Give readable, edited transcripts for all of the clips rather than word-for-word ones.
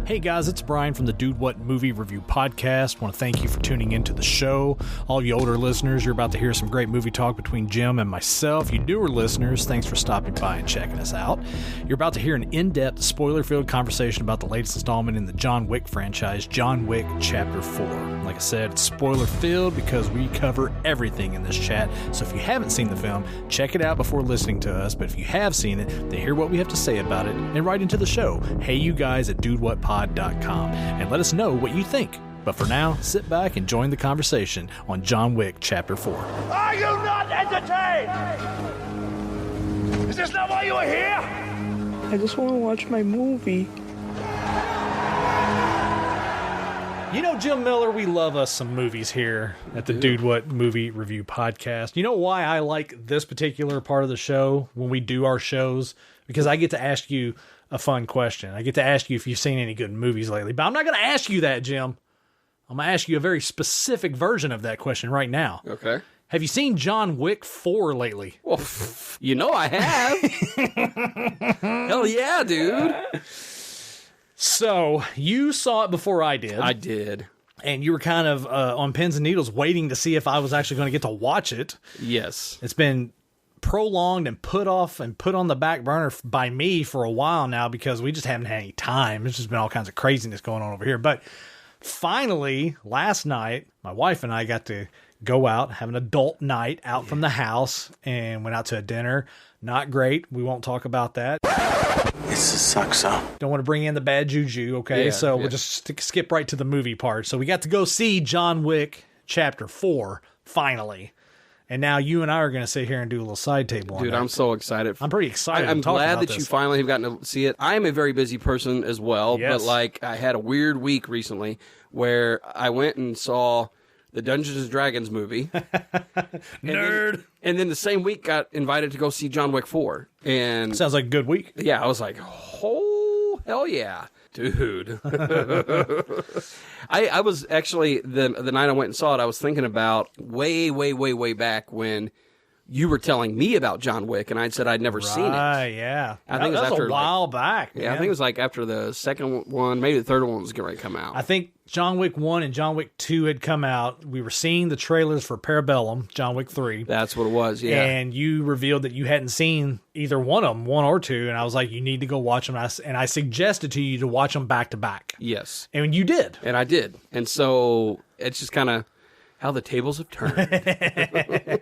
Hey guys, it's Brian from the Dude What Movie Review Podcast. I want to thank you for tuning into the show. All you older listeners, you're about to hear some great movie talk between Jim and myself. You newer listeners, thanks for stopping by and checking us out. You're about to hear an in-depth, spoiler-filled conversation about the latest installment in the John Wick franchise, John Wick Chapter 4. Like I said, it's spoiler-filled because we cover everything in this chat. So if you haven't seen the film, check it out before listening to us. But if you have seen it, then hear what we have to say about it and write into the show. Hey, you guys at DudeWhatPod.com and let us know what you think. But for now, sit back and join the conversation on John Wick Chapter 4. Are you not entertained? Is this not why you are here? I just want to watch my movie. You know, Jim Miller, we love us some movies here at the Dude What Movie Review Podcast. You know why I like this particular part of the show when we do our shows? Because I get to ask you a fun question. I get to ask you if you've seen any good movies lately. But I'm not going to ask you that, Jim. I'm going to ask you a very specific version of that question right now. Okay. Have you seen John Wick 4 lately? Well, you know I have. Hell yeah, dude. So, you saw it before I did. I did. And you were kind of on pins and needles waiting to see if I was actually going to get to watch it. Yes. It's been prolonged and put off and put on the back burner by me for a while now because we just haven't had any time. It's just been all kinds of craziness going on over here. But finally, last night, my wife and I got to go out, have an adult night out from the house, and went out to a dinner. Not great. We won't talk about that. This sucks, huh? Don't want to bring in the bad juju, okay? So we'll just skip right to the movie part. So we got to go see John Wick Chapter 4, finally. And now you and I are going to sit here and do a little side table on Dude, that. I'm so excited. I'm pretty excited. I'm glad that this. you finally have gotten to see it. I'm a very busy person as well, Yes. but like I had a weird week recently where I went and saw the Dungeons and Dragons movie. Nerd. And then the same week got invited to go see John Wick 4. And Sounds like a good week. yeah, I was like, oh, hell yeah. Dude. I was actually, the night I went and saw it, I was thinking about way back when you were telling me about John Wick, and I'd said I'd never seen it. Yeah. I think it was that's after, a while back. Yeah, I man. think it was like after the second one, maybe the third one was getting ready to come out. I think John Wick 1 and John Wick 2 had come out. We were seeing the trailers for Parabellum, John Wick 3. That's what it was, yeah. And you revealed that you hadn't seen either one of them, 1 or 2, and I was like, you need to go watch them. And I suggested to you to watch them back to back. Yes. And you did. And I did. And so it's just kind of how the tables have turned.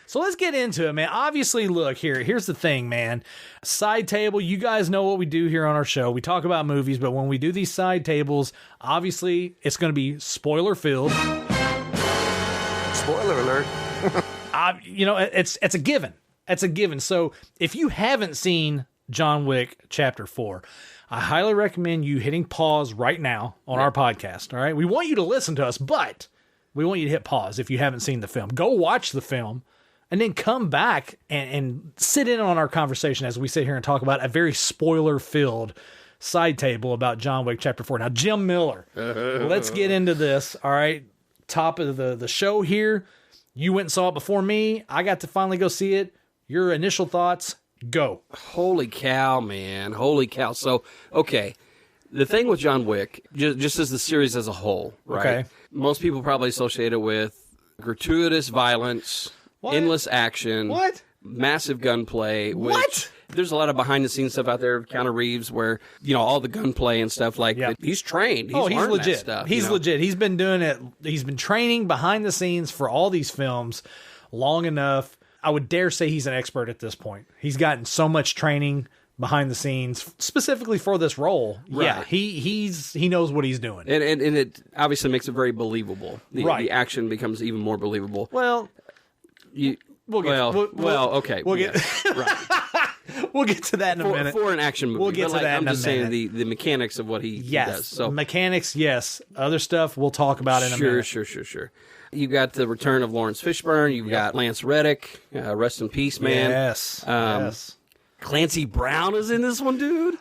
So let's get into it, man. Obviously, look, here's the thing, man. Side table, you guys know what we do here on our show. We talk about movies, but when we do these side tables, obviously, it's going to be spoiler-filled. Spoiler alert. It's a given. It's a given. So if you haven't seen John Wick Chapter 4, I highly recommend you hitting pause right now on our podcast, all right? We want you to listen to us, but we want you to hit pause if you haven't seen the film. Go watch the film, and then come back and sit in on our conversation as we sit here and talk about a very spoiler-filled side table about John Wick Chapter 4. Now, Jim Miller, let's get into this, all right? Top of the show here. You went and saw it before me. I got to finally go see it. Your initial thoughts, go. Holy cow, man. Holy cow. So, okay. The thing with John Wick, just as the series as a whole, right? Okay. Most people probably associate it with gratuitous violence, endless action, massive gunplay. Which, there's a lot of behind-the-scenes stuff out there of Keanu Reeves where, all the gunplay and stuff like that. He's trained. He's legit. That stuff, He's legit. He's been doing it. He's been training behind the scenes for all these films long enough. I would dare say he's an expert at this point. He's gotten so much training behind the scenes specifically for this role. Right. Yeah, he knows what he's doing. And it obviously makes it very believable. The action becomes even more believable. Well, okay. We'll get we'll get to that in a minute. For an action movie. We'll get to that in a minute. I'm just saying the mechanics of what he does. So mechanics, yes. Other stuff we'll talk about in a minute. Sure. You got the return of Lawrence Fishburne. You've got Lance Reddick. Rest in peace, man. Yes. Clancy Brown is in this one, dude.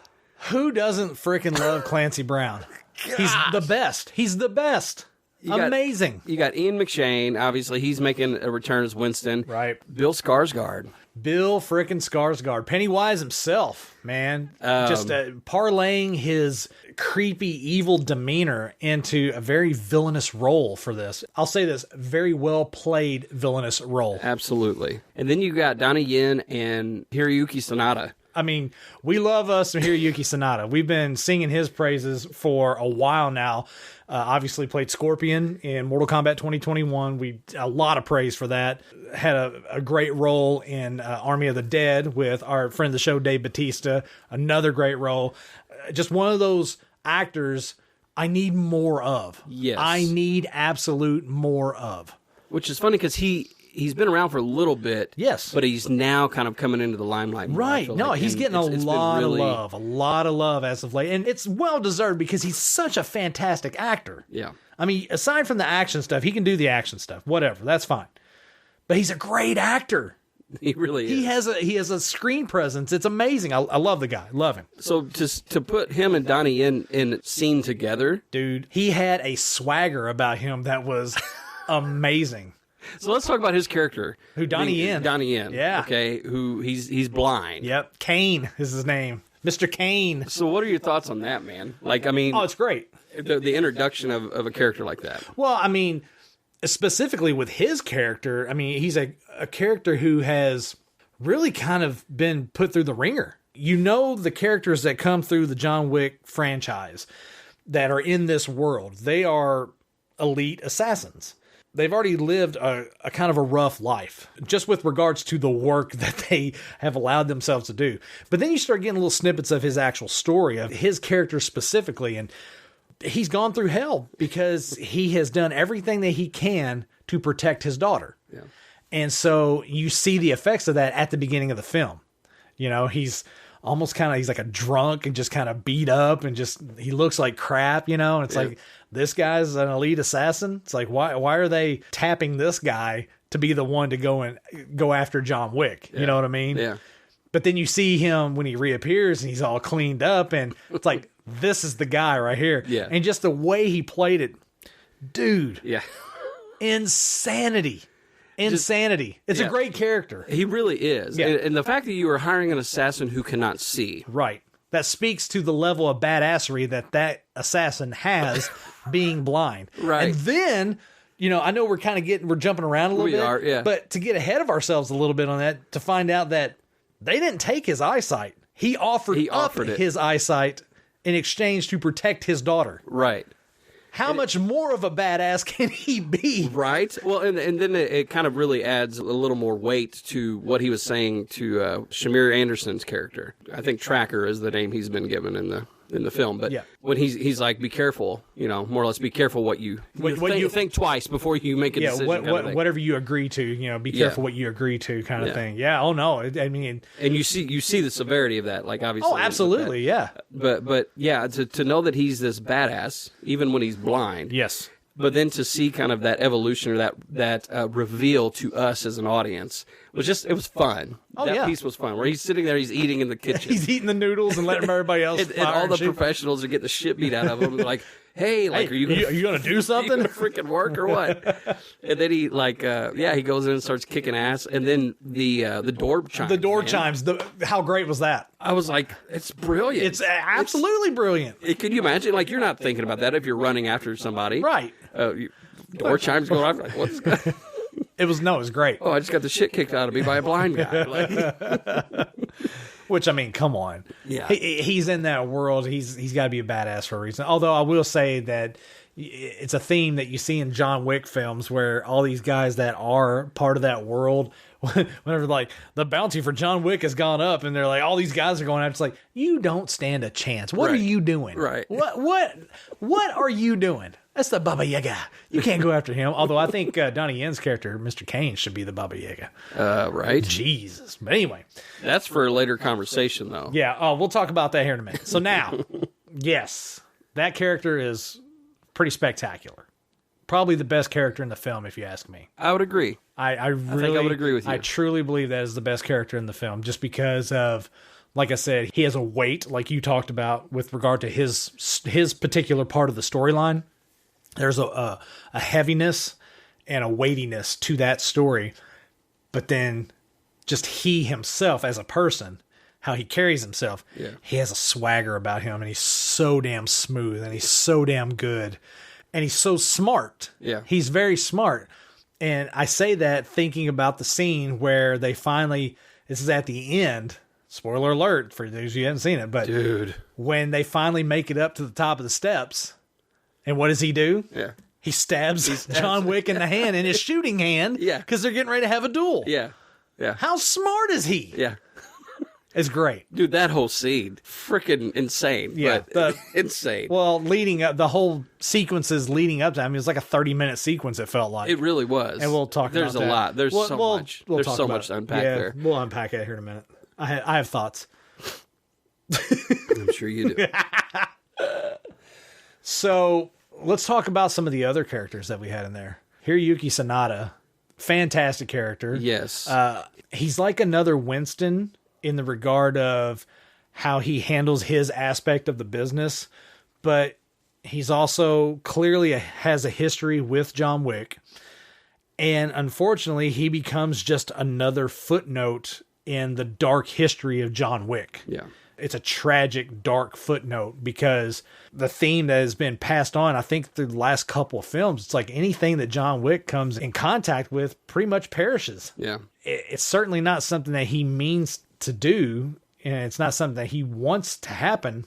Who doesn't freaking love Clancy Brown? He's the best. He's the best. Amazing. You got Ian McShane. Obviously, he's making a return as Winston. Right. Bill Skarsgård. Bill frickin' Skarsgård, Pennywise himself, man, just parlaying his creepy, evil demeanor into a very villainous role for this. I'll say this, very well played villainous role. Absolutely. And then you got Donnie Yen and Hiroyuki Sanada. I mean, we love us some Hiroyuki Sanada. We've been singing his praises for a while now. Obviously played Scorpion in Mortal Kombat 2021. A lot of praise for that. Had a great role in Army of the Dead with our friend of the show, Dave Bautista. Another great role. Just one of those actors I need more of. Yes. I need absolute more of. Which is funny because he's been around for a little bit. Yes. But he's now kind of coming into the limelight. Right. No, like. He's getting a lot of love as of late. And it's well-deserved because he's such a fantastic actor. Yeah. I mean, aside from the action stuff, he can do the action stuff. Whatever. That's fine. But he's a great actor. He really is. He has a screen presence. It's amazing. I love the guy. Love him. So to put him and Donnie in scene together. Dude, he had a swagger about him that was amazing. So let's talk about his character. Who, Donnie Yen. Donnie Yen. Yeah. Okay, who he's blind. Yep. Kane is his name. Mr. Kane. So what are your thoughts on that, man? Like, I mean... Oh, it's great. The introduction of a character like that. Well, I mean, specifically with his character, I mean, he's a character who has really kind of been put through the ringer. You know, the characters that come through the John Wick franchise that are in this world, they are elite assassins. They've already lived a kind of a rough life, just with regards to the work that they have allowed themselves to do. But then you start getting little snippets of his actual story, of his character specifically, and he's gone through hell because he has done everything that he can to protect his daughter. Yeah. And so you see the effects of that at the beginning of the film. You know, he's almost he's like a drunk and just kind of beat up and just, he looks like crap, you know, and it's like, this guy's an elite assassin. It's like, why are they tapping this guy to be the one to go after John Wick? You know what I mean? Yeah. But then you see him when he reappears and he's all cleaned up and it's like, this is the guy right here. Yeah. And just the way he played it, dude. Yeah. Insanity. It's a great character. He really is. Yeah. And the fact that you are hiring an assassin who cannot see. Right. That speaks to the level of badassery that assassin has being blind. Right. And then, you know, I know we're jumping around a little bit. We are, yeah. But to get ahead of ourselves a little bit on that, to find out that they didn't take his eyesight. He offered his eyesight in exchange to protect his daughter. Right. How much more of a badass can he be? Right. Well, and then it kind of really adds a little more weight to what he was saying to Shamir Anderson's character. I think Tracker is the name he's been given in the film. But when he's like, be careful, you know, more or less be careful what you think twice before you make a decision. Whatever you agree to, you know, be careful what you agree to kind of thing. Yeah. Oh, no. I mean. And you see the severity of that, like obviously. Oh, absolutely. Yeah. But yeah, to know that he's this badass, even when he's blind. Yes. But then to see kind of that evolution or that reveal to us as an audience it was fun. Oh, that piece was fun. Where he's sitting there, he's eating in the kitchen. He's eating the noodles and letting everybody else and all the professionals are getting the shit beat out of him. They're like, hey, are you going to do something? Are you going to freaking work or what? And then he he goes in and starts kicking ass. And then the door chimes. The door chimes. How great was that? I was like, it's brilliant. It's absolutely brilliant. Can you imagine? Like, you're not thinking about that if you're running after somebody. Right. Door chimes going off. Like, what's going on? It was great. Oh, I just got the shit kicked out of me by a blind guy. Which, I mean, come on. Yeah. He's in that world. He's got to be a badass for a reason. Although I will say that it's a theme that you see in John Wick films where all these guys that are part of that world, whenever like the bounty for John Wick has gone up and they're like, all these guys are going out. It's like, you don't stand a chance. What are you doing? Right. What are you doing? That's the Baba Yaga. You can't go after him. Although I think Donnie Yen's character, Mr. Kane, should be the Baba Yaga. Right. Jesus. But anyway. That's for a later conversation, though. Yeah. We'll talk about that here in a minute. So now, yes, that character is pretty spectacular. Probably the best character in the film, if you ask me. I would agree. I think I would agree with you. I truly believe that is the best character in the film, just because of, like I said, he has a weight, like you talked about, with regard to his particular part of the storyline. There's a heaviness and a weightiness to that story, but then just he himself as a person, how he carries himself. Yeah. He has a swagger about him, and he's so damn smooth, and he's so damn good, and he's so smart. Yeah. He's very smart. And I say that thinking about the scene where they finally, this is at the end, spoiler alert for those who haven't seen it, but Dude. when they finally make it up to the top of the steps, and what does he do? Yeah. He stabs John Wick in the hand, in his shooting hand, Yeah. because they're getting ready to have a duel. Yeah. Yeah. How smart is he? Yeah. It's great. Dude, that whole scene, freaking insane. Yeah, but insane. Well, leading up, the whole sequences leading up to, I mean, it was like a 30-minute sequence, it felt like. It really was. And we'll talk There's about that. a lot. There's so much. There's talk so about much to it. unpack Yeah, there. We'll unpack it here in a minute. I have thoughts. I'm sure you do. So let's talk about some of the other characters that we had in there. Hiroyuki Sanada, fantastic character. Yes. He's like another Winston in the regard of how he handles his aspect of the business, but he's also clearly has a history with John Wick. And unfortunately, he becomes just another footnote in the dark history of John Wick. Yeah. It's a tragic, dark footnote because the theme that has been passed on, I think, through the last couple of films, it's like anything that John Wick comes in contact with pretty much perishes. Yeah. It's certainly not something that he means to do, and it's not something that he wants to happen.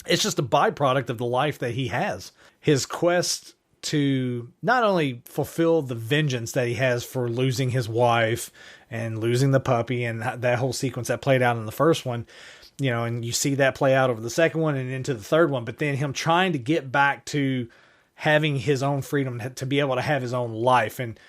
It's just a byproduct of the life that he has. His quest to not only fulfill the vengeance that he has for losing his wife and losing the puppy and that whole sequence that played out in the first one, you know, and you see that play out over the second one and into the third one, but then him trying to get back to having his own freedom, to be able to have his own life. And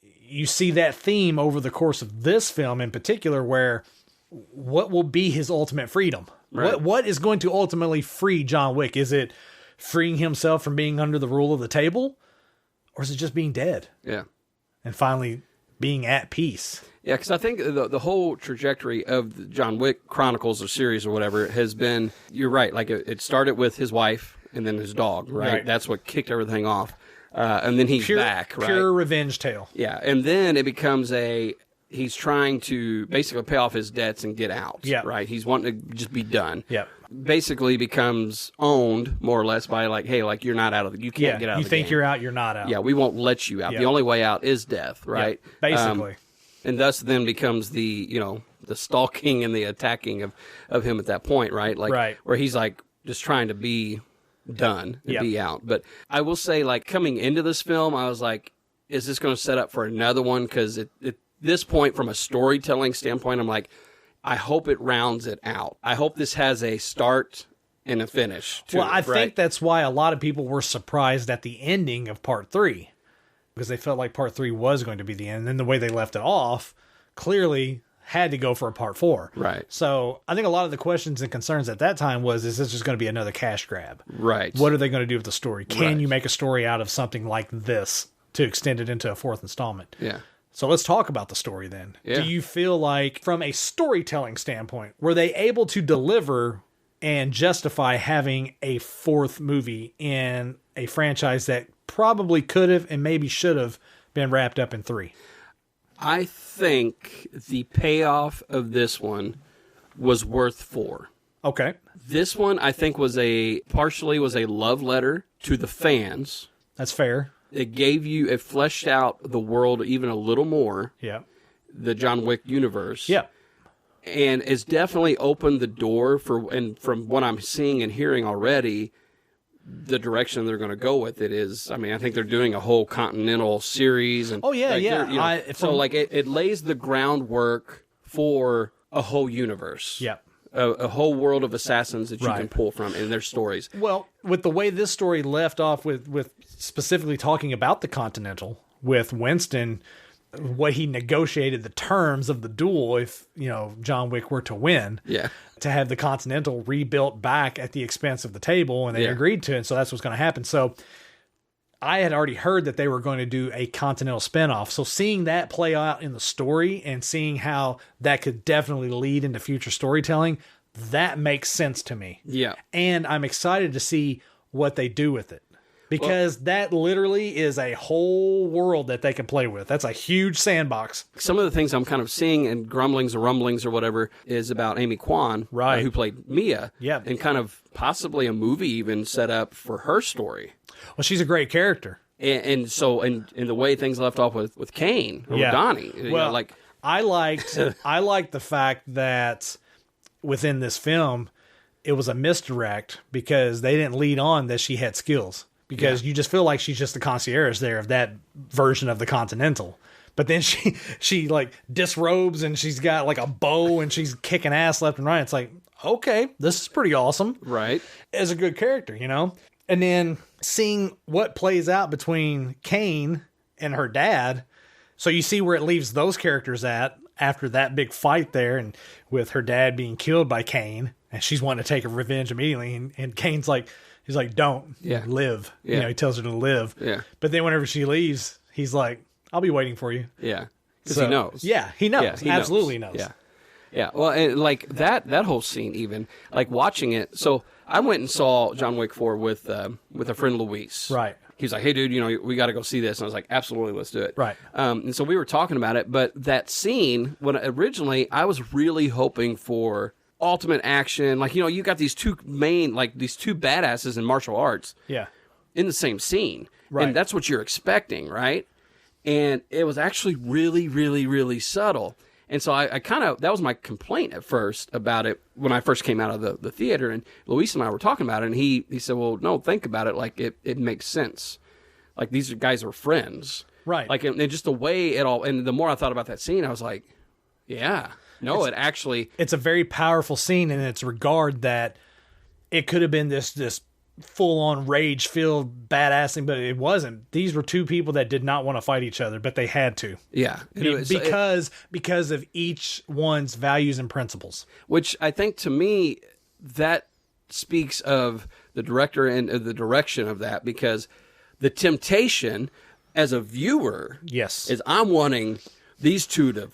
you see that theme over the course of this film in particular, where what will be his ultimate freedom? Right. What is going to ultimately free John Wick? Is it freeing himself from being under the rule of the table? Or is it just being dead? Yeah. And finally being at peace? Yeah, because I think the whole trajectory of the John Wick Chronicles or series or whatever has been, you're right, like it started with his wife and then his dog, right? That's what kicked everything off. And then he's back, right? Pure revenge tale. Yeah, and then it becomes he's trying to basically pay off his debts and get out. Yeah. Right? He's wanting to just be done. Yeah. Basically becomes owned, more or less, by like, hey, like you're not out of you can't get out of the game. You think you're out, you're not out. Yeah, we won't let you out. Yeah. The only way out is death, right? Yeah, basically. And thus then becomes the stalking and the attacking of him at that point, right? Like where he's like just trying to be done and be out. But I will say, like, coming into this film, I was like, is this going to set up for another one? Because at this point, from a storytelling standpoint, I'm like, I hope it rounds it out. I hope this has a start and a finish to I it, think that's why a lot of people were surprised at the ending of part 3, because they felt like part 3 was going to be the end. And then the way they left it off clearly had to go for a part 4. Right. So I think a lot of the questions and concerns at that time was, is this just going to be another cash grab? Right. What are they going to do with the story? Can Right. you make a story out of something like this to extend it into a 4th installment? Yeah. So let's talk about the story then. Yeah. Do you feel like, from a storytelling standpoint, were they able to deliver and justify having a 4th movie in a franchise that probably could have and maybe should have been wrapped up in 3? I think the payoff of this one was worth 4. Okay. This one, I think, was partially a love letter to the fans. That's fair. It fleshed out the world even a little more. Yeah. The John Wick universe. Yeah. And it's definitely opened the door and from what I'm seeing and hearing already, the direction they're going to go with it is, I mean, I think they're doing a whole Continental series. And Oh, yeah, like, yeah. It lays the groundwork for a whole universe. Yeah. A whole world of assassins that you Right. can pull from in their stories. Well, with the way this story left off with specifically talking about the Continental, with Winston, what he negotiated the terms of the duel if, John Wick were to win. Yeah. To have the Continental rebuilt back at the expense of the table, and they agreed to it, so that's what's going to happen. So I had already heard that they were going to do a Continental spinoff. So seeing that play out in the story and seeing how that could definitely lead into future storytelling, that makes sense to me. Yeah. And I'm excited to see what they do with it. because that literally is a whole world that they can play with. That's a huge sandbox. Some of the things I'm kind of seeing and grumblings or rumblings or whatever is about Amy Kwan, right, who played Mia, and kind of possibly a movie even set up for her story. Well, she's a great character. And so, in the way things left off with Kane or with Donnie, well, like I liked the fact that within this film, it was a misdirect because they didn't lead on that she had skills, because you just feel like she's just the concierge there of that version of the Continental. But then she like disrobes and she's got like a bow and she's kicking ass left and right. It's like, okay, this is pretty awesome. Right. As a good character, you know? And then seeing what plays out between Kane and her dad. So you see where it leaves those characters at after that big fight there, and with her dad being killed by Kane, and she's wanting to take a revenge immediately. And Kane's like, he's like, don't live. Yeah. You know, he tells her to live. Yeah. But then whenever she leaves, he's like, I'll be waiting for you. Yeah. Because he knows. Yeah, he knows. Yeah, he absolutely knows. Yeah. Yeah. Well, and like that whole scene, even like watching it. So I went and saw John Wick 4 with a friend, Luis. Right. He's like, hey, dude, you know, we got to go see this. And I was like, absolutely, let's do it. Right. And so we were talking about it. But that scene, when originally I was really hoping for ultimate action. Like, you know, you got these two badasses in martial arts. Yeah. In the same scene. Right. And that's what you're expecting, right? And it was actually really, really, really subtle. And so I kind of, that was my complaint at first about it when I first came out of the theater. And Luis and I were talking about it, and he said, well, no, think about it. Like, it makes sense. Like, these guys are friends. Right. Like, and just the way it all, and the more I thought about that scene, I was like, yeah. No, it's a very powerful scene in its regard that it could have been this full-on rage-filled badassing, but it wasn't. These were two people that did not want to fight each other, but they had to. Yeah. Because of each one's values and principles. Which I think, to me, that speaks of the director and the direction of that, because the temptation as a viewer is I'm wanting these two to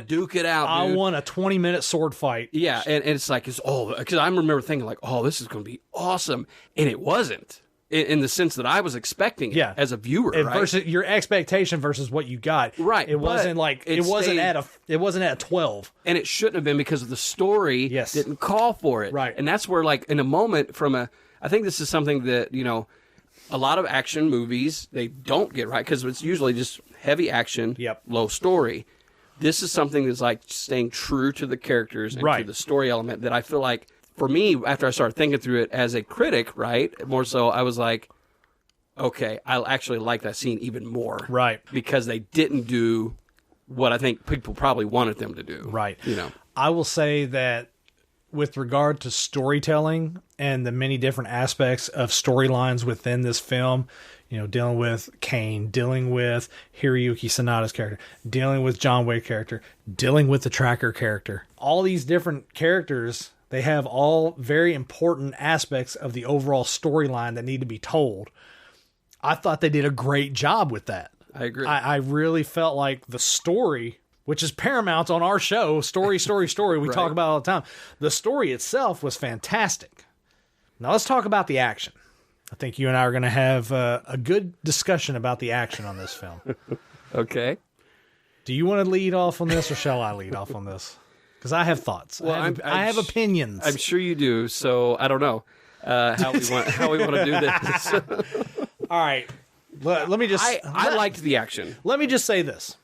duke it out. I want a 20-minute sword fight. Yeah, and it's like, because I remember thinking like, oh, this is going to be awesome, and it wasn't in the sense that I was expecting it as a viewer. Right? Versus your expectation versus what you got. Right, it wasn't like it wasn't at 12, and it shouldn't have been because the story didn't call for it. Right, and that's where, like, in a moment I think this is something that, you know, a lot of action movies they don't get right, because it's usually just heavy action, low story. This is something that's like staying true to the characters and to the story element that I feel like, for me, after I started thinking through it as a critic, right, more so, I was like, okay, I actually like that scene even more. Right. Because they didn't do what I think people probably wanted them to do. Right. You know, I will say that with regard to storytelling and the many different aspects of storylines within this film, you know, dealing with Kane, dealing with Hiroyuki Sanada's character, dealing with John Wick character, dealing with the Tracker character. All these different characters, they have all very important aspects of the overall storyline that need to be told. I thought they did a great job with that. I agree. I really felt like the story, which is paramount on our show, story, we talk about it all the time. The story itself was fantastic. Now let's talk about the action. I think you and I are going to have a good discussion about the action on this film. Okay. Do you want to lead off on this, or shall I lead off on this? Because I have thoughts. Well, I have opinions. I'm sure you do. So I don't know how we want to do this. All right. Let me just. I liked the action. Let me just say this: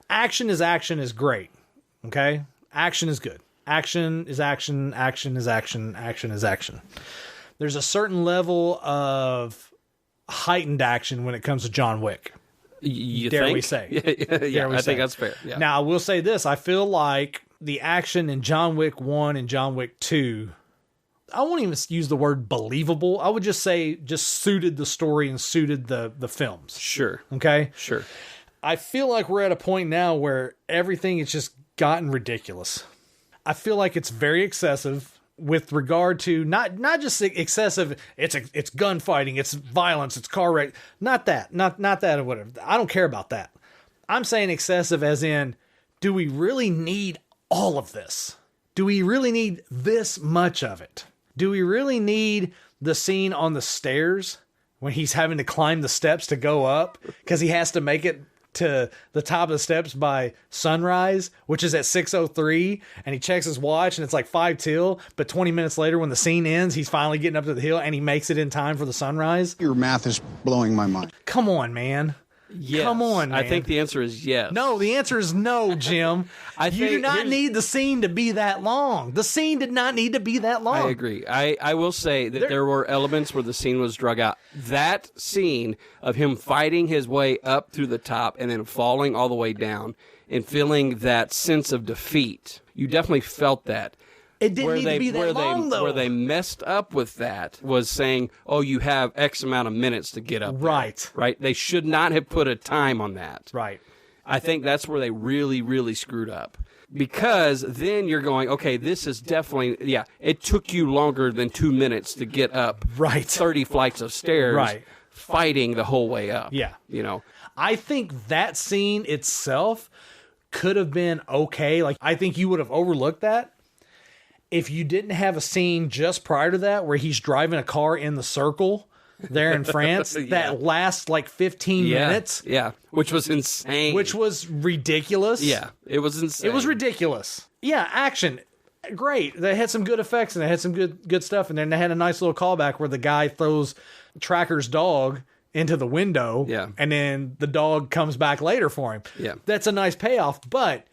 action is great. Okay, action is good. Action is action. Action is action. Action is action. There's a certain level of heightened action when it comes to John Wick. Dare we say? Yeah, I think that's fair. Yeah. Now, I will say this. I feel like the action in John Wick 1 and John Wick 2, I won't even use the word believable. I would just say just suited the story and suited the films. Sure. Okay? Sure. I feel like we're at a point now where everything has just gotten ridiculous. I feel like it's very excessive. With regard to not just excessive, it's gunfighting, it's violence, it's car wreck, not that or whatever. I don't care about that. I'm saying excessive as in, do we really need all of this? Do we really need this much of it? Do we really need the scene on the stairs when he's having to climb the steps to go up because he has to make it to the top of the steps by sunrise, which is at 6:03, and he checks his watch and it's like 5 till, but 20 minutes later when the scene ends, he's finally getting up to the hill and he makes it in time for the sunrise. Your math is blowing my mind. Come on, man. Yes. Come on, man. I think the answer is yes. No, the answer is no, Jim. You do not need the scene to be that long. The scene did not need to be that long. I agree. I will say that there were elements where the scene was drug out. That scene of him fighting his way up through the top and then falling all the way down and feeling that sense of defeat, you definitely felt that. It didn't need to be that long, though. Where they messed up with that was saying, oh, you have X amount of minutes to get up there. Right? They should not have put a time on that. Right. I think that's where they really, really screwed up. Because then you're going, okay, this is definitely, it took you longer than 2 minutes to get up 30 flights of stairs fighting the whole way up. Yeah. You know? I think that scene itself could have been okay. Like, I think you would have overlooked that if you didn't have a scene just prior to that where he's driving a car in the circle there in France that lasts like 15 minutes. Yeah, which was insane. Which was ridiculous. Yeah, it was insane. It was ridiculous. Yeah, action. Great. They had some good effects and they had some good stuff. And then they had a nice little callback where the guy throws Tracker's dog into the window. Yeah. And then the dog comes back later for him. Yeah. That's a nice payoff. But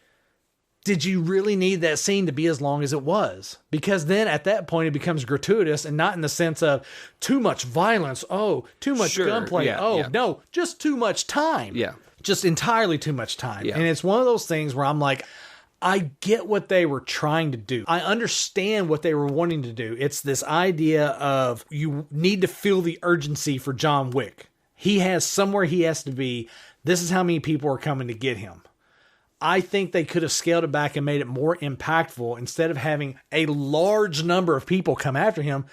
did you really need that scene to be as long as it was? Because then at that point it becomes gratuitous and not in the sense of too much violence. Oh, too much gunplay. No, just too much time. Yeah. Just entirely too much time. Yeah. And it's one of those things where I'm like, I get what they were trying to do. I understand what they were wanting to do. It's this idea of you need to feel the urgency for John Wick. He has somewhere he has to be. This is how many people are coming to get him. I think they could have scaled it back and made it more impactful. Instead of having a large number of people come after him,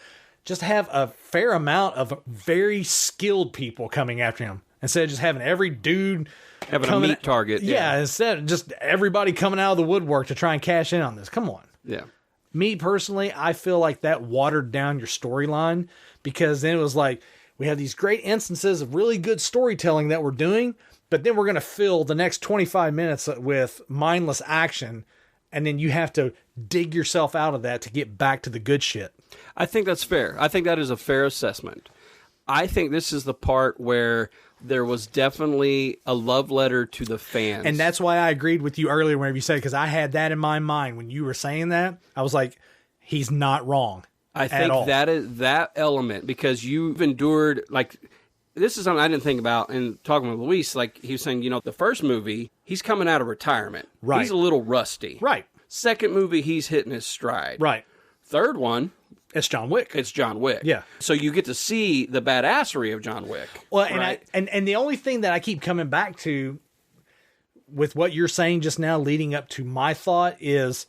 just have a fair amount of very skilled people coming after him. Instead of just having every dude having a meat target. Yeah, instead of just everybody coming out of the woodwork to try and cash in on this. Come on. Yeah. Me personally, I feel like that watered down your storyline because then it was like, we have these great instances of really good storytelling that we're doing, but then we're going to fill the next 25 minutes with mindless action, and then you have to dig yourself out of that to get back to the good shit. I think that's fair. I think that is a fair assessment. I think this is the part where there was definitely a love letter to the fans. And that's why I agreed with you earlier whenever you said, because I had that in my mind when you were saying that. I was like, he's not wrong. I think that is that element, because you've endured, like, this is something I didn't think about in talking with Luis. Like, he was saying, the first movie, he's coming out of retirement. Right. He's a little rusty. Right. Second movie, he's hitting his stride. Right. Third one, it's John Wick. It's John Wick. Yeah. So you get to see the badassery of John Wick. Well, right? and the only thing that I keep coming back to with what you're saying just now leading up to my thought is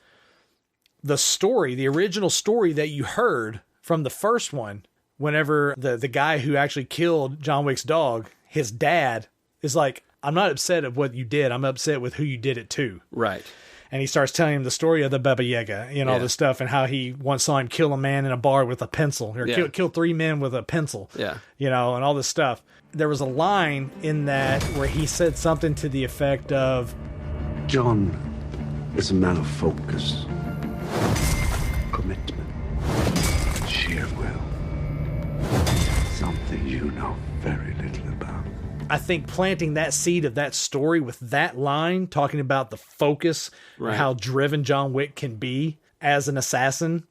the story, the original story that you heard from the first one, whenever the guy who actually killed John Wick's dog, his dad, is like, I'm not upset at what you did. I'm upset with who you did it to. Right. And he starts telling him the story of the Baba Yaga and all this stuff and how he once saw him kill a man in a bar with a pencil or kill 3 men with a pencil, and all this stuff. There was a line in that where he said something to the effect of, John is a man of focus, commitment, sheer will. Something you know very little about. I think planting that seed of that story with that line, talking about the focus and how driven John Wick can be as an assassin,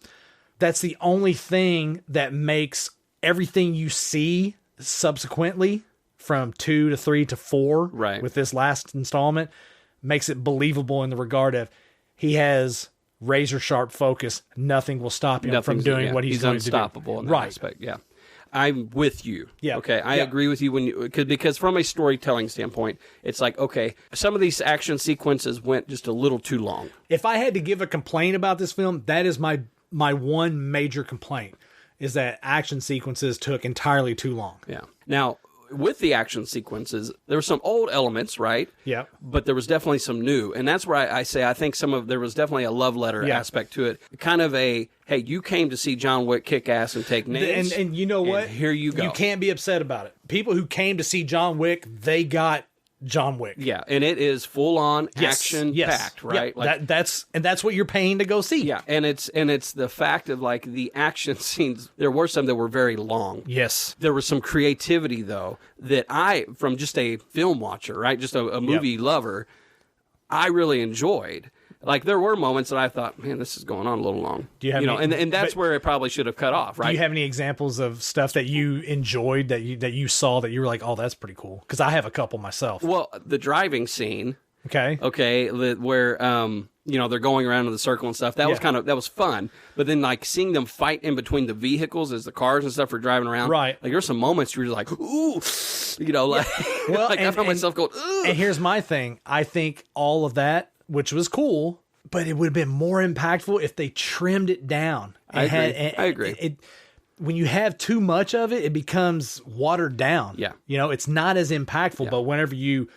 that's the only thing that makes everything you see subsequently from 2 to 3 to 4 with this last installment makes it believable in the regard of he has razor sharp focus. Nothing will stop him from doing what he's going to do. He's unstoppable in that aspect. Yeah. I'm with you. Yeah. Okay. I agree with you because from a storytelling standpoint, it's like, okay, some of these action sequences went just a little too long. If I had to give a complaint about this film, that is my one major complaint, is that action sequences took entirely too long. Yeah. Now, with the action sequences, there were some old elements, right? Yeah. But there was definitely some new. And that's where I say I think there was definitely a love letter aspect to it. Kind of a, hey, you came to see John Wick kick ass and take names. And you know what? Here you go. You can't be upset about it. People who came to see John Wick, they got John Wick. Yeah, and it is full on action packed, right? Yeah, like that's what you're paying to go see. Yeah, and it's the fact of like the action scenes. There were some that were very long. Yes, there was some creativity though that from just a film watcher, right, just a movie lover, I really enjoyed. Like there were moments that I thought, man, this is going on a little long. Do you have and that's where it probably should have cut off, right? Do you have any examples of stuff that you enjoyed that you saw that you were like, oh, that's pretty cool? Because I have a couple myself. Well, the driving scene. Okay, where they're going around in the circle and stuff. That was fun. But then like seeing them fight in between the vehicles as the cars and stuff are driving around. Right. Like there's some moments where you're like, ooh, like, well, like I found myself going, ooh. And here's my thing. I think all of that, which was cool, but it would have been more impactful if they trimmed it down. I agree. When you have too much of it, it becomes watered down. Yeah. It's not as impactful, but whenever you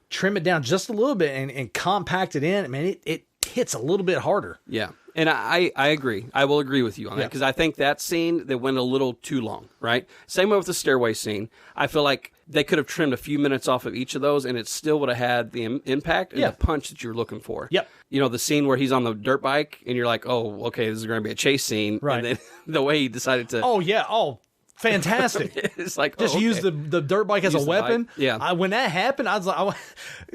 trim it down just a little bit and compact it in, I mean, it hits a little bit harder. Yeah. And I agree. I will agree with you on that because I think that scene, that went a little too long, right? Same way with the stairway scene. I feel like they could have trimmed a few minutes off of each of those and it still would have had the impact and the punch that you're looking for. Yep. The scene where he's on the dirt bike and you're like, oh, okay, this is going to be a chase scene. Right. And then the way he decided to... Oh, yeah. Oh, fantastic. It's like, just use the dirt bike as a weapon. Yeah. When that happened, I was like,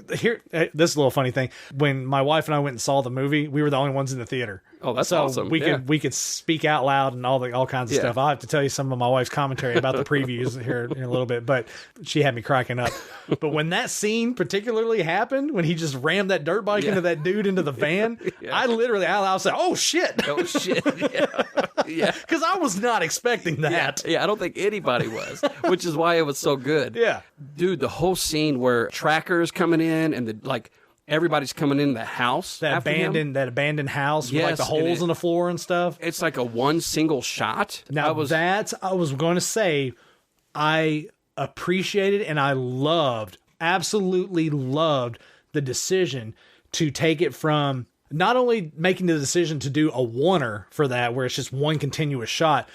this is a little funny thing. When my wife and I went and saw the movie, we were the only ones in the theater. Oh, that's awesome. We could speak out loud and all kinds of stuff. I'll have to tell you some of my wife's commentary about the previews here in a little bit, but she had me cracking up. But when that scene particularly happened, when he just rammed that dirt bike into that dude into the van, I literally out loud said, "Oh shit!" Oh shit! Yeah, because I was not expecting that. Yeah, I don't think anybody was, which is why it was so good. Yeah, dude, the whole scene where Tracker's coming in and everybody's coming in the house. That abandoned house with like the holes in the floor and stuff. It's like a one single shot. Now I was going to say, I appreciated and I absolutely loved the decision to take it from not only making the decision to do a oneer for that, where it's just one continuous shot,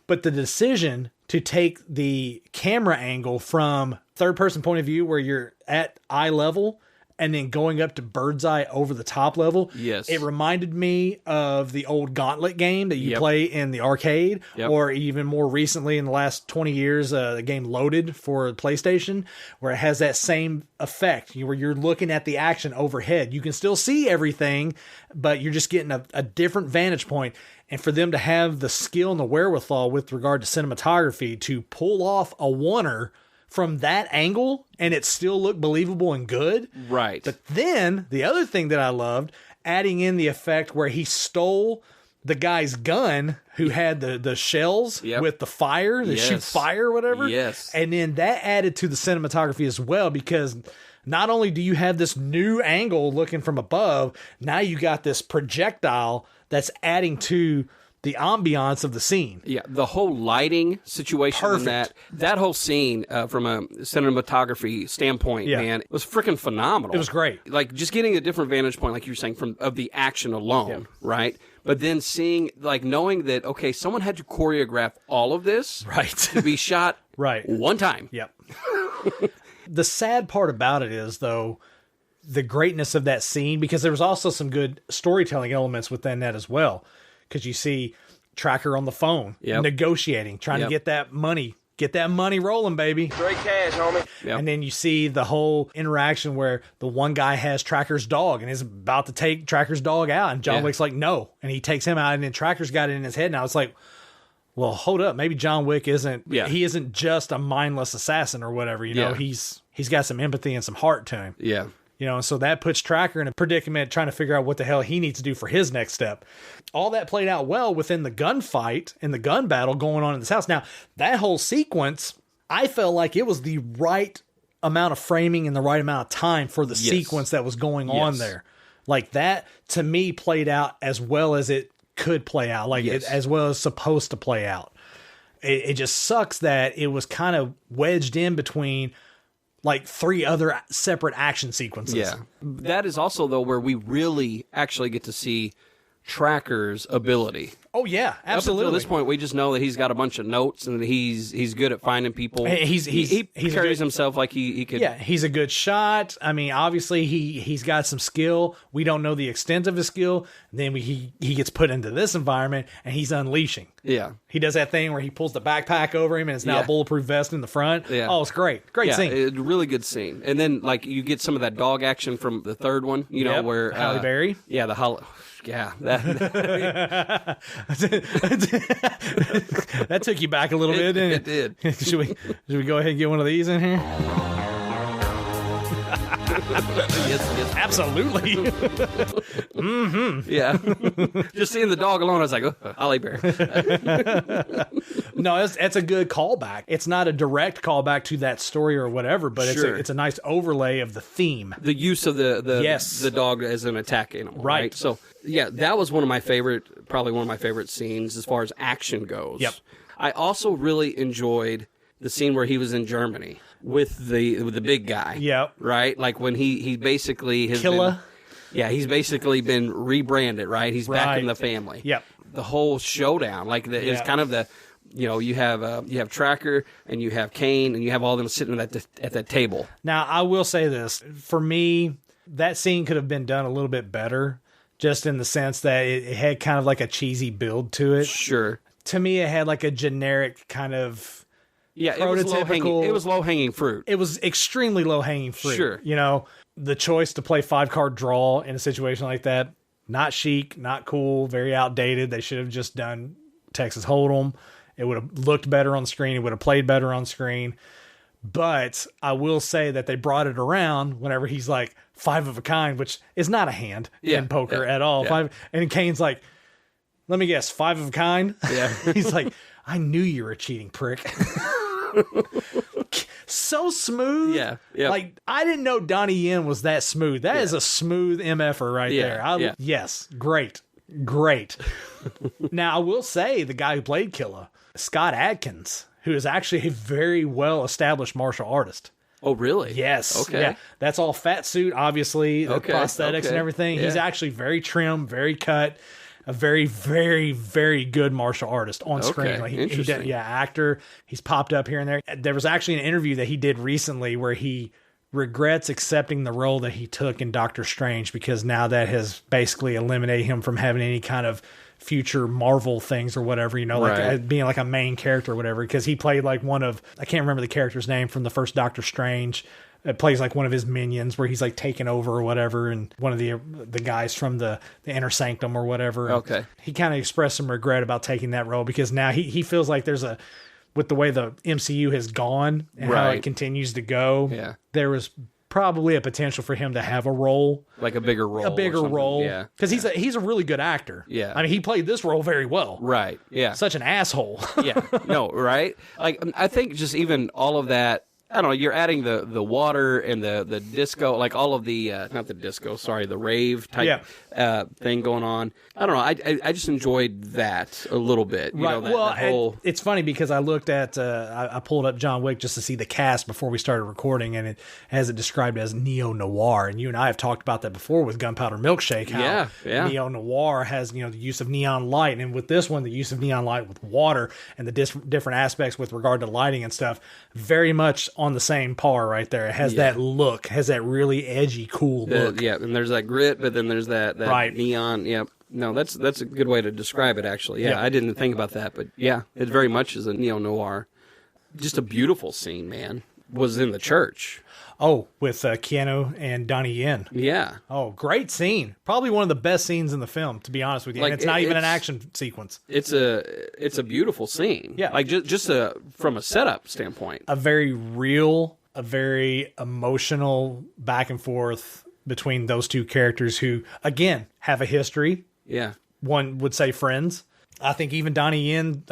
but the decision to take the camera angle from third person point of view where you're at eye level and then going up to bird's eye over the top level. Yes. It reminded me of the old Gauntlet game that you play in the arcade, or even more recently in the last 20 years, the game Loaded for PlayStation, where it has that same effect, where you're looking at the action overhead. You can still see everything, but you're just getting a different vantage point. And for them to have the skill and the wherewithal with regard to cinematography to pull off a oneer from that angle and it still looked believable and good. Right. But then the other thing that I loved, adding in the effect where he stole the guy's gun who had the shells with the fire, the shoot fire or whatever. Yes. And then that added to the cinematography as well, because not only do you have this new angle looking from above, now you got this projectile that's adding to the ambiance of the scene. Yeah, the whole lighting situation in that whole scene from a cinematography standpoint, man, it was freaking phenomenal. It was great. Like just getting a different vantage point, like you were saying, of the action alone, right? But then seeing, like, knowing that, okay, someone had to choreograph all of this to be shot one time. Yep. The sad part about it is, though, the greatness of that scene, because there was also some good storytelling elements within that as well. Because you see Tracker on the phone negotiating, trying to get that money rolling, baby. Straight cash, homie. Yep. And then you see the whole interaction where the one guy has Tracker's dog and is about to take Tracker's dog out, and John Wick's like, no, and he takes him out, and then Tracker's got it in his head. And I was like, well, hold up, maybe John Wick isn't just a mindless assassin or whatever. You know, he's got some empathy and some heart to him. Yeah. You know, and so that puts Tracker in a predicament trying to figure out what the hell he needs to do for his next step. All that played out well within the gunfight and the gun battle going on in this house. Now, that whole sequence, I felt like it was the right amount of framing and the right amount of time for the sequence that was going on there. Like that, to me, played out as well as it could play out, as well as supposed to play out. it just sucks that it was kind of wedged in between like 3 other separate action sequences. Yeah. That is also, though, where we really actually get to see Tracker's ability. Oh, yeah, absolutely. Up until this point, we just know that he's got a bunch of notes and that he's good at finding people. He carries himself like he could. Yeah, he's a good shot. I mean, obviously, he's got some skill. We don't know the extent of his skill. Then he gets put into this environment, and he's unleashing. Yeah. He does that thing where he pulls the backpack over him, and it's now a bulletproof vest in the front. Yeah. Oh, it's great. Great scene. Really good scene. And then, like, you get some of that dog action from the third one, where... Halle Berry. Yeah, yeah, that took you back a little bit, didn't it? It did. Should we go ahead and get one of these in here? Yes. Absolutely. Yeah. Just seeing the dog alone, I was like, oh, Halle Berry. No, it's a good callback. It's not a direct callback to that story or whatever, but it's a nice overlay of the theme. The use of the dog as an attack animal. Right. So, yeah, that was probably one of my favorite scenes as far as action goes. Yep. I also really enjoyed the scene where he was in Germany with the big guy. Yep. Right? Like when he basically has Killa. he's basically been rebranded, right? He's back in the family. Yep. The whole showdown, it's kind of the, you have Tracker and you have Kane and you have all of them sitting at that table. Now, I will say this. For me, that scene could have been done a little bit better, just in the sense that it had kind of like a cheesy build to it. Sure. To me, it had like a generic kind of... Yeah, it was low-hanging fruit. It was extremely low-hanging fruit. Sure. The choice to play 5-card draw in a situation like that, not chic, not cool, very outdated. They should have just done Texas Hold'em. It would have looked better on screen. It would have played better on screen. But I will say that they brought it around whenever he's like 5 of a kind, which is not a hand in poker at all. Yeah. And Kane's like, let me guess, 5 of a kind? Yeah. He's like, I knew you were a cheating prick. So smooth. Yeah. Yep. Like, I didn't know Donnie Yen was that smooth. That is a smooth MFer right there. Yes. Great. Now, I will say the guy who played Killa, Scott Adkins, who is actually a very well-established martial artist. Oh, really? Yes. Okay. Yeah. That's all fat suit, obviously, the prosthetics and everything. Yeah. He's actually very trim, very cut. A very, very, very good martial artist on screen. Like he did, actor. He's popped up here and there. There was actually an interview that he did recently where he regrets accepting the role that he took in Doctor Strange because now that has basically eliminated him from having any kind of future Marvel things or whatever, like being like a main character or whatever, because he played like I can't remember the character's name from the first Doctor Strange. It plays like one of his minions where he's like taken over or whatever, and one of the guys from the Inner Sanctum or whatever. Okay. He kind of expressed some regret about taking that role because now he feels like with the way the MCU has gone and how it continues to go, there was probably a potential for him to have a role. Like a bigger role. Yeah. Because he's a really good actor. Yeah. I mean, he played this role very well. Right. Yeah. Such an asshole. Yeah. No, right? Like, I think just even all of that, I don't know, you're adding the water and the disco, like all of the, not the disco, sorry, the rave type thing going on. I don't know, I just enjoyed that a little bit. It's funny because I looked at, I pulled up John Wick just to see the cast before we started recording, and it has it described as Neo-Noir. And you and I have talked about that before with Gunpowder Milkshake, how Neo-Noir has, the use of neon light. And with this one, the use of neon light with water and the different aspects with regard to lighting and stuff, very much on the same par right there. It has that look, has that really edgy, cool look. And there's that grit, but then there's that neon. Yep. No, that's a good way to describe it, actually. Yeah, I didn't think about that, but yeah, it very much is a neo-noir. Just a beautiful scene, man. Was in the church. Oh, with Keanu and Donnie Yen. Yeah. Oh, great scene. Probably one of the best scenes in the film, to be honest with you. Like, and it's not even an action sequence. It's a beautiful scene. Yeah. Like just from a setup standpoint. A very real, a very emotional back and forth between those two characters who, again, have a history. Yeah. One would say friends. I think even Donnie Yen,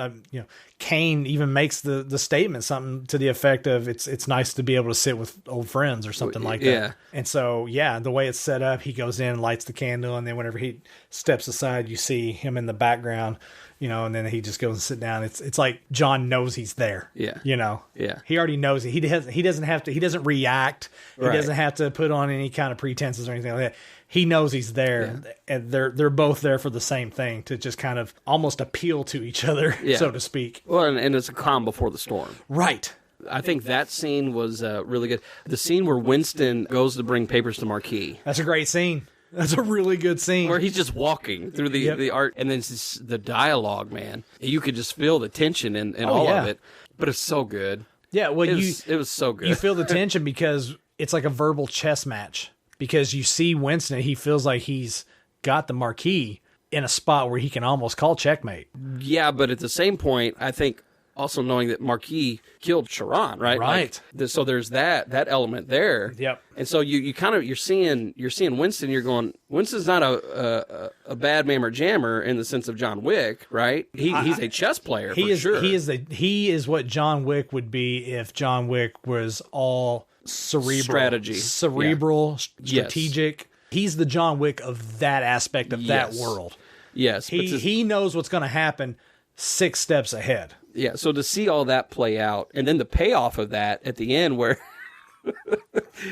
Kane even makes the statement, something to the effect of it's nice to be able to sit with old friends or something like that. Yeah. And so, the way it's set up, he goes in and lights the candle, and then whenever he steps aside, you see him in the background, and then he just goes and sit down. It's like John knows he's there. Yeah. Yeah. He already knows it. He doesn't react. He doesn't have to put on any kind of pretenses or anything like that. He knows he's there, and they're both there for the same thing, to just kind of almost appeal to each other, so to speak. Well, and it's a calm before the storm. Right. I think that scene was really good. The scene where Winston goes to bring papers to Marquis. That's a great scene. That's a really good scene. Where he's just walking through the art, and then it's the dialogue, man. You could just feel the tension in all of it, but it's so good. Yeah, well, it was so good. You feel the tension because it's like a verbal chess match. Because you see Winston, he feels like he's got the Marquis in a spot where he can almost call checkmate. Yeah, but at the same point, I think also knowing that Marquis killed Charon, right? Right. So there's that element there. Yep. And so you're seeing Winston. You're going, Winston's not a bad mammer jammer in the sense of John Wick, right? He's a chess player. Sure. He is what John Wick would be if John Wick was all cerebral, strategic. Yes. He's the John Wick of that aspect of that world. Yes. He knows what's going to happen 6 steps ahead. Yeah, so to see all that play out, and then the payoff of that at the end where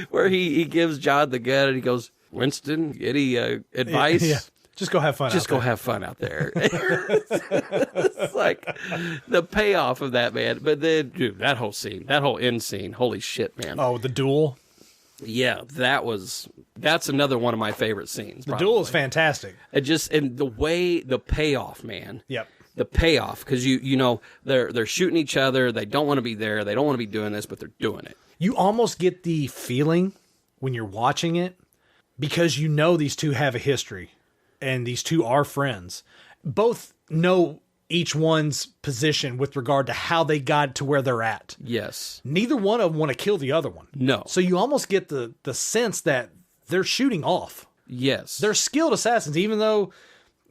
where he gives John the gun and he goes, Winston, any advice? Yeah. Just go have fun out there. It's like the payoff of that, man. But then, dude, that whole end scene, holy shit, man. Oh, the duel? Yeah, that's another one of my favorite scenes. The duel is fantastic. And the payoff, man. Yep. The payoff, because they're shooting each other. They don't want to be there. They don't want to be doing this, but they're doing it. You almost get the feeling when you're watching it, because these two have a history. And these two are friends. Both know each one's position with regard to how they got to where they're at. Yes. Neither one of them want to kill the other one. No. So you almost get the sense that they're shooting off. Yes. They're skilled assassins, even though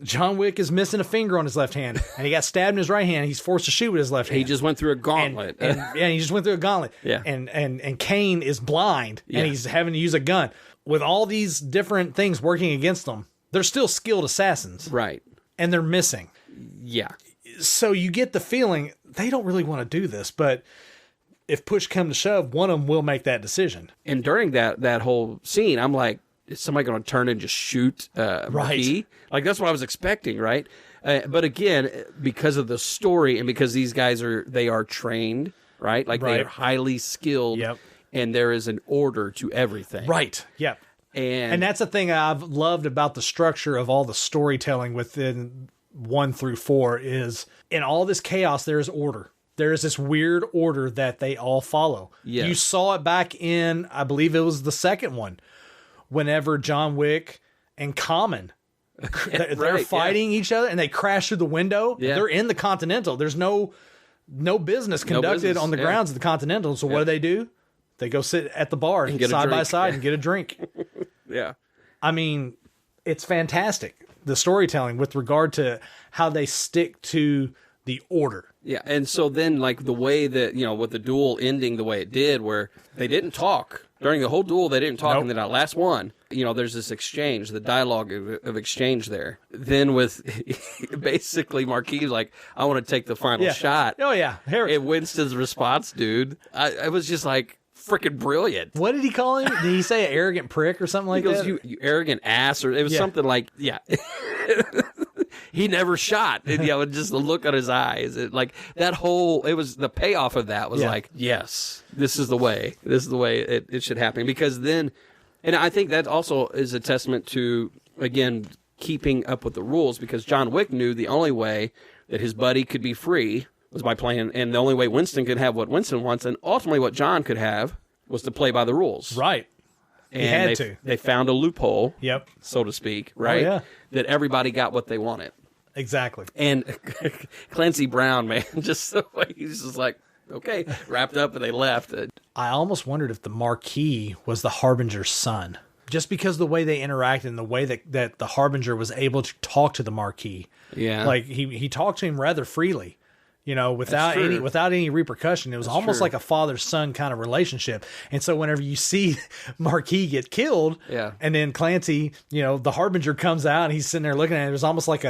John Wick is missing a finger on his left hand and he got stabbed in his right hand. He's forced to shoot with his left hand. He just went through a gauntlet. And he just went through a gauntlet. Yeah. And Kane is blind and he's having to use a gun. With all these different things working against them, they're still skilled assassins. Right. And they're missing. Yeah. So you get the feeling they don't really want to do this, but if push comes to shove, one of them will make that decision. And during that whole scene, I'm like, is somebody going to turn and just shoot Marquis? Like, that's what I was expecting, right? But again, because of the story and because these guys are trained, right? Like, they are highly skilled. Yep. And there is an order to everything. Right. Yep. And that's the thing I've loved about the structure of all the storytelling within 1 through 4 is in all this chaos, there is order. There is this weird order that they all follow. Yes. You saw it back in, I believe it was the second one, whenever John Wick and Common, they're fighting each other and they crash through the window. Yeah. They're in the Continental. There's no business conducted on the grounds of the Continental. So what do? They go sit at the bar and side by side and get a drink. Yeah. I mean, it's fantastic. The storytelling with regard to how they stick to the order. Yeah. And so then, like, the way that, with the duel ending the way it did, where they didn't talk during the whole duel, they didn't talk. Nope. And then that last one, there's this exchange, the dialogue of exchange there. Then with basically Marquis, like, I want to take the final shot. Oh, yeah. And Winston's response, dude, I was just like, freaking brilliant. What did he call him? Did he say an arrogant prick or something like that? He goes, you arrogant ass, or it was something like, he never shot. And, just the look on his eyes. The payoff of that was like, yes, this is the way. This is the way it should happen. Because then, and I think that also is a testament to, again, keeping up with the rules, because John Wick knew the only way that his buddy could be free was by playing, and the only way Winston could have what Winston wants, and ultimately what John could have, was to play by the rules. Right. And they found a loophole, so to speak, right? Oh, yeah. That everybody got what they wanted. Exactly. And Clancy Brown, man, just the way he's just like, okay, wrapped up, and they left. I almost wondered if the Marquis was the Harbinger's son, just because the way they interacted and the way that the Harbinger was able to talk to the Marquis. Yeah. Like, he talked to him rather freely. without any repercussion. It was almost like a father-son kind of relationship. And so whenever you see Marquis get killed, and then Clancy, the Harbinger comes out and he's sitting there looking at it, it was almost like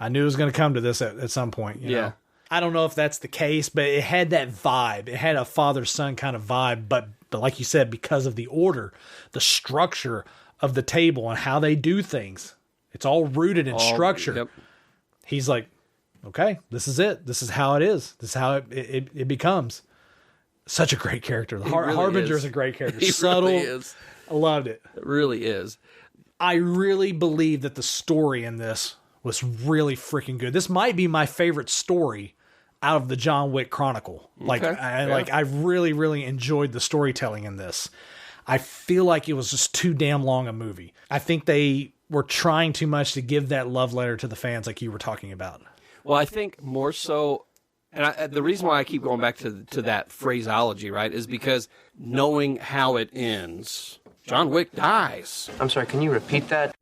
I knew it was going to come to this at some point. You know? I don't know if that's the case, but it had that vibe. It had a father-son kind of vibe, but like you said, because of the order, the structure of the table and how they do things, it's all rooted in structure. Yep. He's like, okay, this is it. This is how it is. This is how it becomes. Such a great character. The Harbinger is a great character. He Subtle. Really is. I loved it. It really is. I really believe that the story in this was really freaking good. This might be my favorite story out of the John Wick Chronicle. I really, really enjoyed the storytelling in this. I feel like it was just too damn long a movie. I think they were trying too much to give that love letter to the fans like you were talking about. Well, I think more so, and the reason why I keep going back to that phraseology, right, is because knowing how it ends, John Wick dies. I'm sorry, can you repeat that?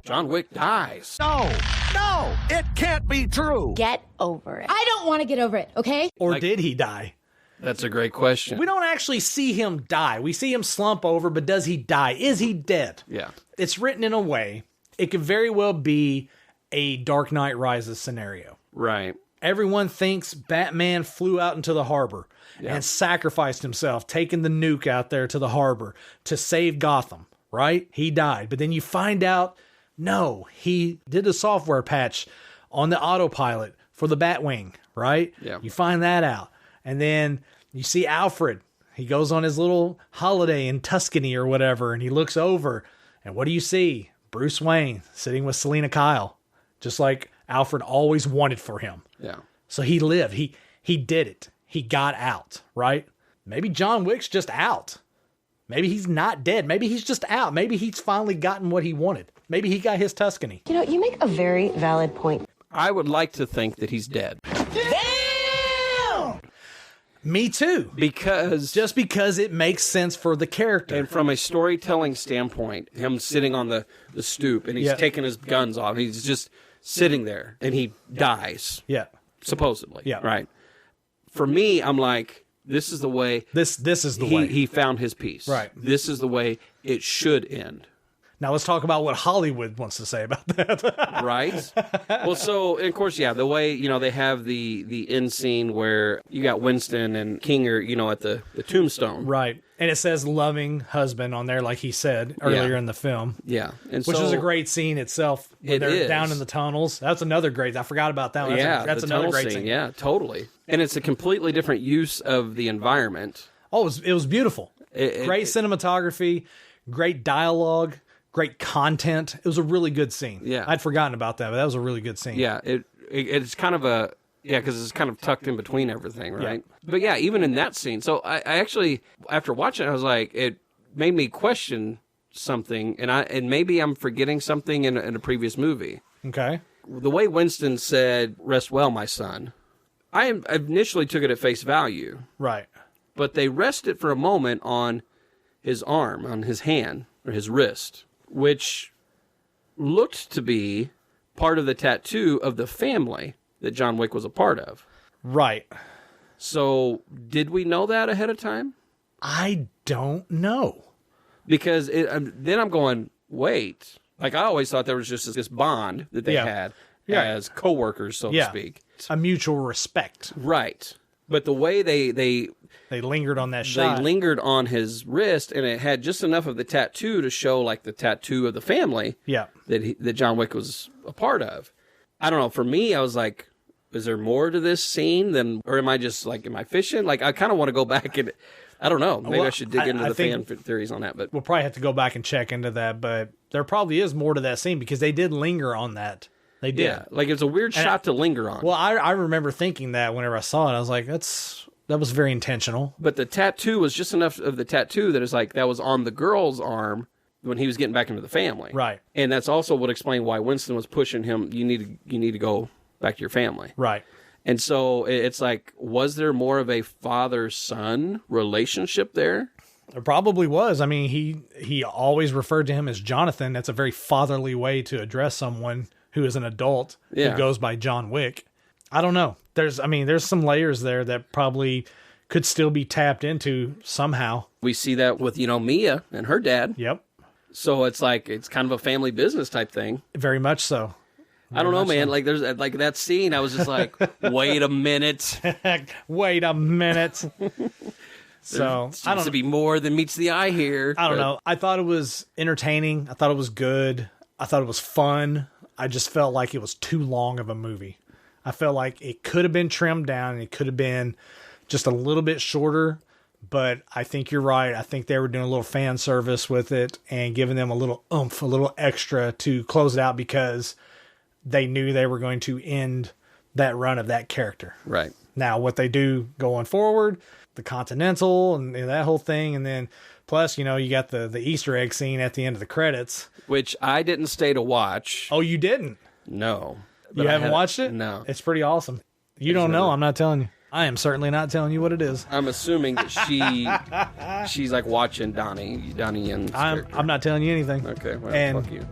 John Wick dies. No, it can't be true. Get over it. I don't want to get over it, okay? Or did he die? That's a great question. We don't actually see him die. We see him slump over, but does he die? Is he dead? Yeah. It's written in a way, it could very well be a Dark Knight Rises scenario. Right. Everyone thinks Batman flew out into the harbor and sacrificed himself, taking the nuke out there to the harbor to save Gotham, right? He died. But then you find out, no, he did a software patch on the autopilot for the Batwing, right? Yeah. You find that out. And then you see Alfred. He goes on his little holiday in Tuscany or whatever, and he looks over, and what do you see? Bruce Wayne sitting with Selena Kyle, just like Alfred always wanted for him. Yeah. So he lived. He did it. He got out, right? Maybe John Wick's just out. Maybe he's not dead. Maybe he's just out. Maybe he's finally gotten what he wanted. Maybe he got his Tuscany. You make a very valid point. I would like to think that he's dead. Me too. Because it makes sense for the character. And from a storytelling standpoint, him sitting on the stoop and he's taking his guns off. He's just sitting there and he dies. Yeah. Supposedly. Yeah. Right. For me, I'm like, this is the way. This is the way. He found his peace. Right. This is the way it should end. Now let's talk about what Hollywood wants to say about that. Right? Well, so, and of course, the way, they have the end scene where you got Winston and King are, at the tombstone. Right. And it says loving husband on there, like he said earlier in the film. Yeah. And which is a great scene itself. When they're down in the tunnels. That's another great, I forgot about that one. That's another great scene. Yeah, totally. And it's a completely different use of the environment. Oh, it was beautiful. Great cinematography, great dialogue. Great content. It was a really good scene. Yeah. I'd forgotten about that, but that was a really good scene. Yeah, it's kind of because it's kind of tucked in between everything, right? Yeah. But yeah, even in that scene. So I actually, after watching it, I was like, it made me question something, and maybe I'm forgetting something in a previous movie. Okay. The way Winston said, "Rest well, my son," I initially took it at face value. Right. But they rested for a moment on his arm, on his hand, or his wrist, which looked to be part of the tattoo of the family that John Wick was a part of. Right. So, did we know that ahead of time? I don't know. Because then I'm going, wait. Like, I always thought there was just this bond that they had as co-workers, so to speak. A mutual respect. Right. But the way they lingered on that shot. They lingered on his wrist, and it had just enough of the tattoo to show, like, the tattoo of the family that John Wick was a part of. I don't know. For me, I was like, is there more to this scene or am I just, like, am I fishing? Like, I kind of want to go back and, I don't know. Maybe I should dig into the fan theories on that. But we'll probably have to go back and check into that, but there probably is more to that scene because they did linger on that. They did. Yeah, like, it's a weird shot to linger on. Well, I remember thinking that whenever I saw it. I was like, that was very intentional. But the tattoo was just enough of the tattoo that is like that was on the girl's arm when he was getting back into the family. Right. And that's also what explained why Winston was pushing him, you need to go back to your family. Right. And so it's like, was there more of a father-son relationship there? It probably was. I mean, he always referred to him as Jonathan. That's a very fatherly way to address someone who is an adult who goes by John Wick. I don't know. There's some layers there that probably could still be tapped into somehow. We see that with, Mia and her dad. Yep. So it's kind of a family business type thing. Very much so. I don't know, man. So. Like there's like that scene. I was just like, wait a minute. Wait a minute. So I don't to be more than meets the eye here. I don't know. I thought it was entertaining. I thought it was good. I thought it was fun. I just felt like it was too long of a movie. I felt like it could have been trimmed down and it could have been just a little bit shorter. But I think you're right. I think they were doing a little fan service with it and giving them a little oomph, a little extra to close it out because they knew they were going to end that run of that character. Right. Now, what they do going forward, the Continental and that whole thing, and then plus, you got the Easter egg scene at the end of the credits. Which I didn't stay to watch. Oh, you didn't? No. You haven't watched it? No. It's pretty awesome. You don't know. I'm not telling you. I am certainly not telling you what it is. I'm assuming that she's like watching Donnie and I'm not telling you anything. Okay, well, and fuck you.